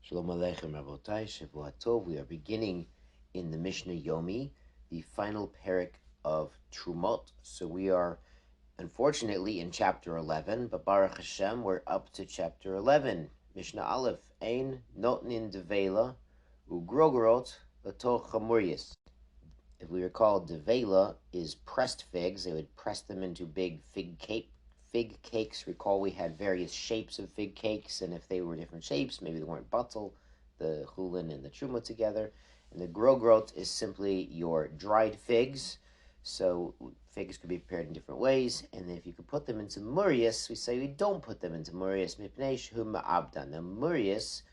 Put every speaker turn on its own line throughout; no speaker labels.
Shalom Aleichem Rabotai, Shavua Tov. We are beginning in the Mishnah Yomi, the final parak of Terumot. So we are, unfortunately, in chapter 11, but Baruch Hashem, we're up to chapter 11. Mishnah Aleph, Ein Notnin Devela, Ugrogorot, Latoch Chamuryas. If we recall, Devela is pressed figs. They would press them into big fig cakes. Recall we had various shapes of fig cakes, and if they were different shapes, maybe they weren't batel, the chulin and the truma together. And the grogrot is simply your dried figs. So figs could be prepared in different ways. And if you could put them into murias, we say we don't put them into murias. Mipnei shehu ma'abdan. Now murias,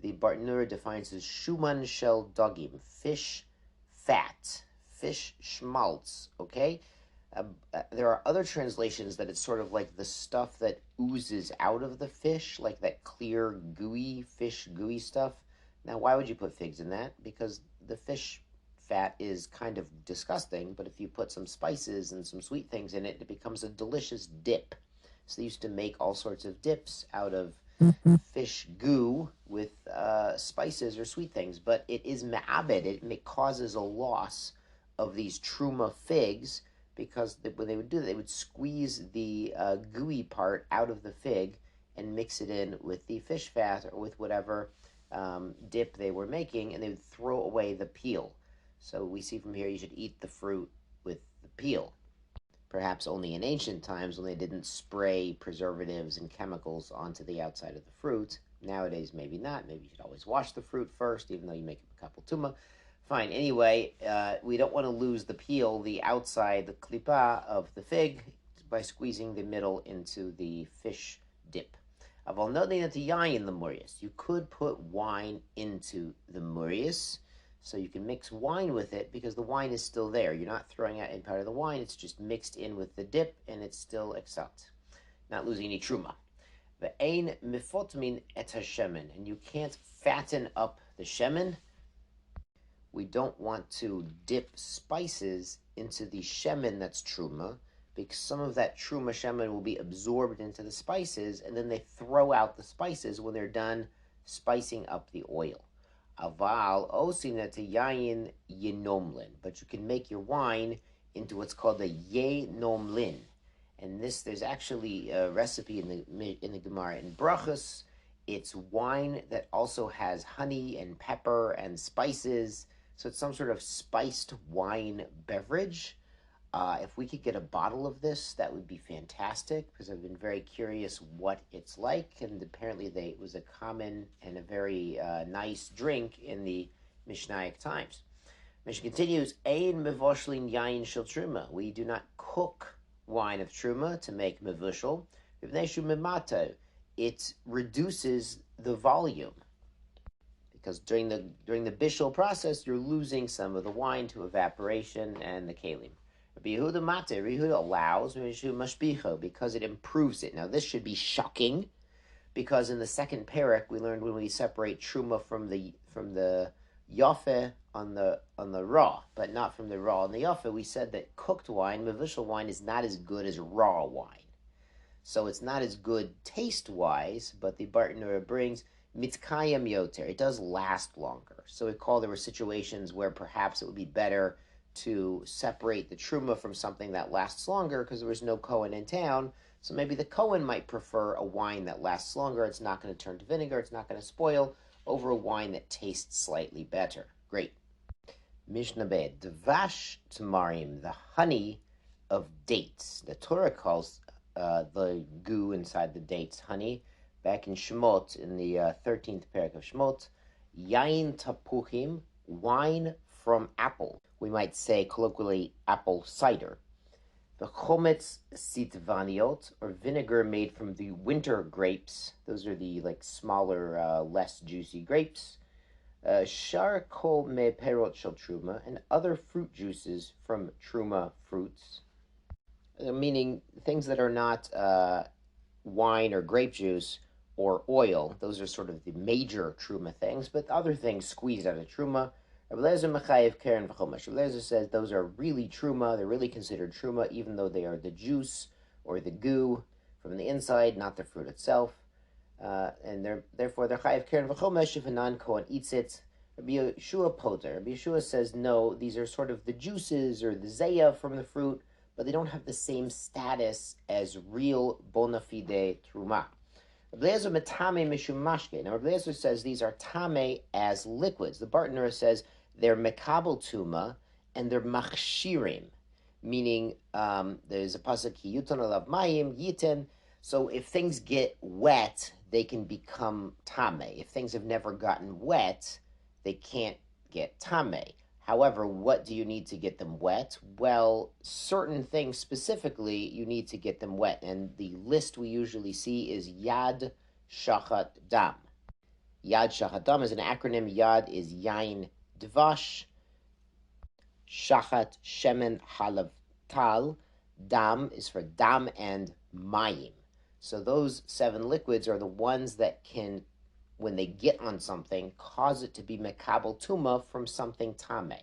the Bartanura defines as shuman shel dogim, fish fat, fish schmaltz, okay? There are other translations that it's sort of like the stuff that oozes out of the fish, like that clear, gooey stuff. Now, why would you put figs in that? Because the fish fat is kind of disgusting, but if you put some spices and some sweet things in it, it becomes a delicious dip. So they used to make all sorts of dips out of fish goo with spices or sweet things, but it is ma'abed. It causes a loss of these truma figs, because when they would do that, they would squeeze the gooey part out of the fig and mix it in with the fish fat or with whatever dip they were making, and they would throw away the peel. So we see from here you should eat the fruit with the peel. Perhaps only in ancient times when they didn't spray preservatives and chemicals onto the outside of the fruit. Nowadays, maybe not. Maybe you should always wash the fruit first, even though you make a couple tuma. Fine. Anyway, we don't want to lose the peel, the outside, the klipa of the fig, by squeezing the middle into the fish dip. Aval notnin at the yayin the murias. You could put wine into the murias, so you can mix wine with it because the wine is still there. You're not throwing out any part of the wine; it's just mixed in with the dip, and it's still exalt, not losing any truma. The ein mifotmin et hashemen, and you can't fatten up the shemen. We don't want to dip spices into the shemen that's truma, because some of that truma shemen will be absorbed into the spices, and then they throw out the spices when they're done spicing up the oil. Aval osim that yayin yenomlin, but you can make your wine into what's called a yenomlin, and there's actually a recipe in the Gemara in Brachos. It's wine that also has honey and pepper and spices. So it's some sort of spiced wine beverage. If we could get a bottle of this, that would be fantastic, because I've been very curious what it's like, and apparently it was a common and a very nice drink in the Mishnaic times. Mishnah continues, Ein mevoshlin yain shel truma. We do not cook wine of truma to make mevushal. It reduces the volume, because during the bishul process, you're losing some of the wine to evaporation and the kalim. Rabbi Yehuda allows because it improves it. Now, this should be shocking, because in the second parak we learned when we separate truma from the yafeh on the raw, but not from the raw on the yafeh, we said that cooked wine, mevushal wine, is not as good as raw wine. So it's not as good taste-wise, but the Bartanura brings mitkayam yoter. It does last longer. So there were situations where perhaps it would be better to separate the truma from something that lasts longer, because there was no Kohen in town. So maybe the Kohen might prefer a wine that lasts longer. It's not going to turn to vinegar. It's not going to spoil, over a wine that tastes slightly better. Great. Mishnah Bed. Dvash tamarim, the honey of dates. The Torah calls the goo inside the dates honey. Back in Shemot, in the 13th parak of Shemot, yain tapuchim, wine from apple. We might say colloquially apple cider. The chometz sitvaniot, or vinegar made from the winter grapes. Those are the smaller, less juicy grapes. Shar kol me perot shel truma, and other fruit juices from truma fruits. Meaning things that are not wine or grape juice or oil. Those are sort of the major truma things, but other things squeezed out of truma. Rabbi Eliezer says those are really truma. They're really considered truma, even though they are the juice or the goo from the inside, not the fruit itself. and therefore they're chayiv keren v'chomesh if a non-Kohen eats it. Rabbi Yeshua poter. Rabbi Yeshua says no, these are sort of the juices or the zeya from the fruit, but they don't have the same status as real bona fide terumah. Rabbi Eliezer metame mishum mashke. Now Rabbi Eliezer says these are tame as liquids. The Bartenura says they're mekabel tuma and they're machshirim, meaning there's a pasuk yuton alav mayim yiten. So if things get wet, they can become tame. If things have never gotten wet, they can't get tame. However, what do you need to get them wet? Well, certain things specifically, you need to get them wet. And the list we usually see is Yad Shachat Dam. Yad Shachat Dam is an acronym. Yad is Yain Dvash. Shachat Shemen Halav Tal. Dam is for Dam and Mayim. So those 7 liquids are the ones that can, when they get on something, cause it to be mekabel tuma from something tameh.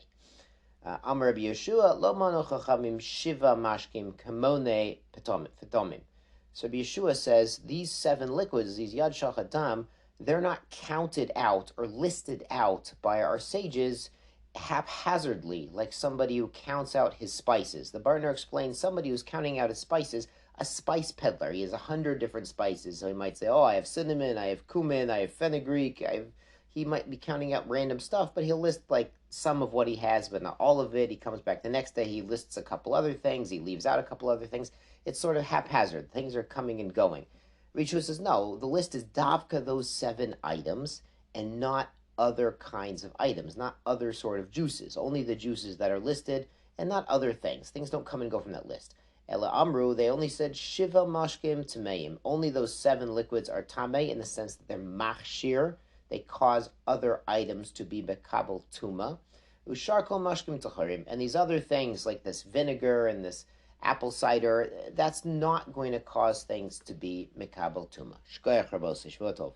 Amar Rabbi Yeshua, lo manu chachamim shiva mashkim kamone petomim. So Rabbi Yeshua says these 7 liquids, these yad shachat dam, they're not counted out or listed out by our sages haphazardly, like somebody who counts out his spices. The Barner explains somebody who's counting out his spices, a spice peddler. He has 100 different spices. So he might say, oh, I have cinnamon, I have cumin, I have fenugreek. He might be counting out random stuff, but he'll list like some of what he has, but not all of it. He comes back the next day, he lists a couple other things, he leaves out a couple other things. It's sort of haphazard. Things are coming and going. Richu says, no, the list is davka those 7 items and not other kinds of items, not other sort of juices. Only the juices that are listed and not other things. Things don't come and go from that list. Ela Amru, they only said Shiva Mashkim Tameim. Only those 7 liquids are Tameh in the sense that they're machshir. They cause other items to be Bekabel Tuma. Usharkol Mashkim Tacharim. And these other things like this vinegar and this apple cider, that's not going to cause things to be Mekabel Tuma. Shkoyach Rabos, Shvotov.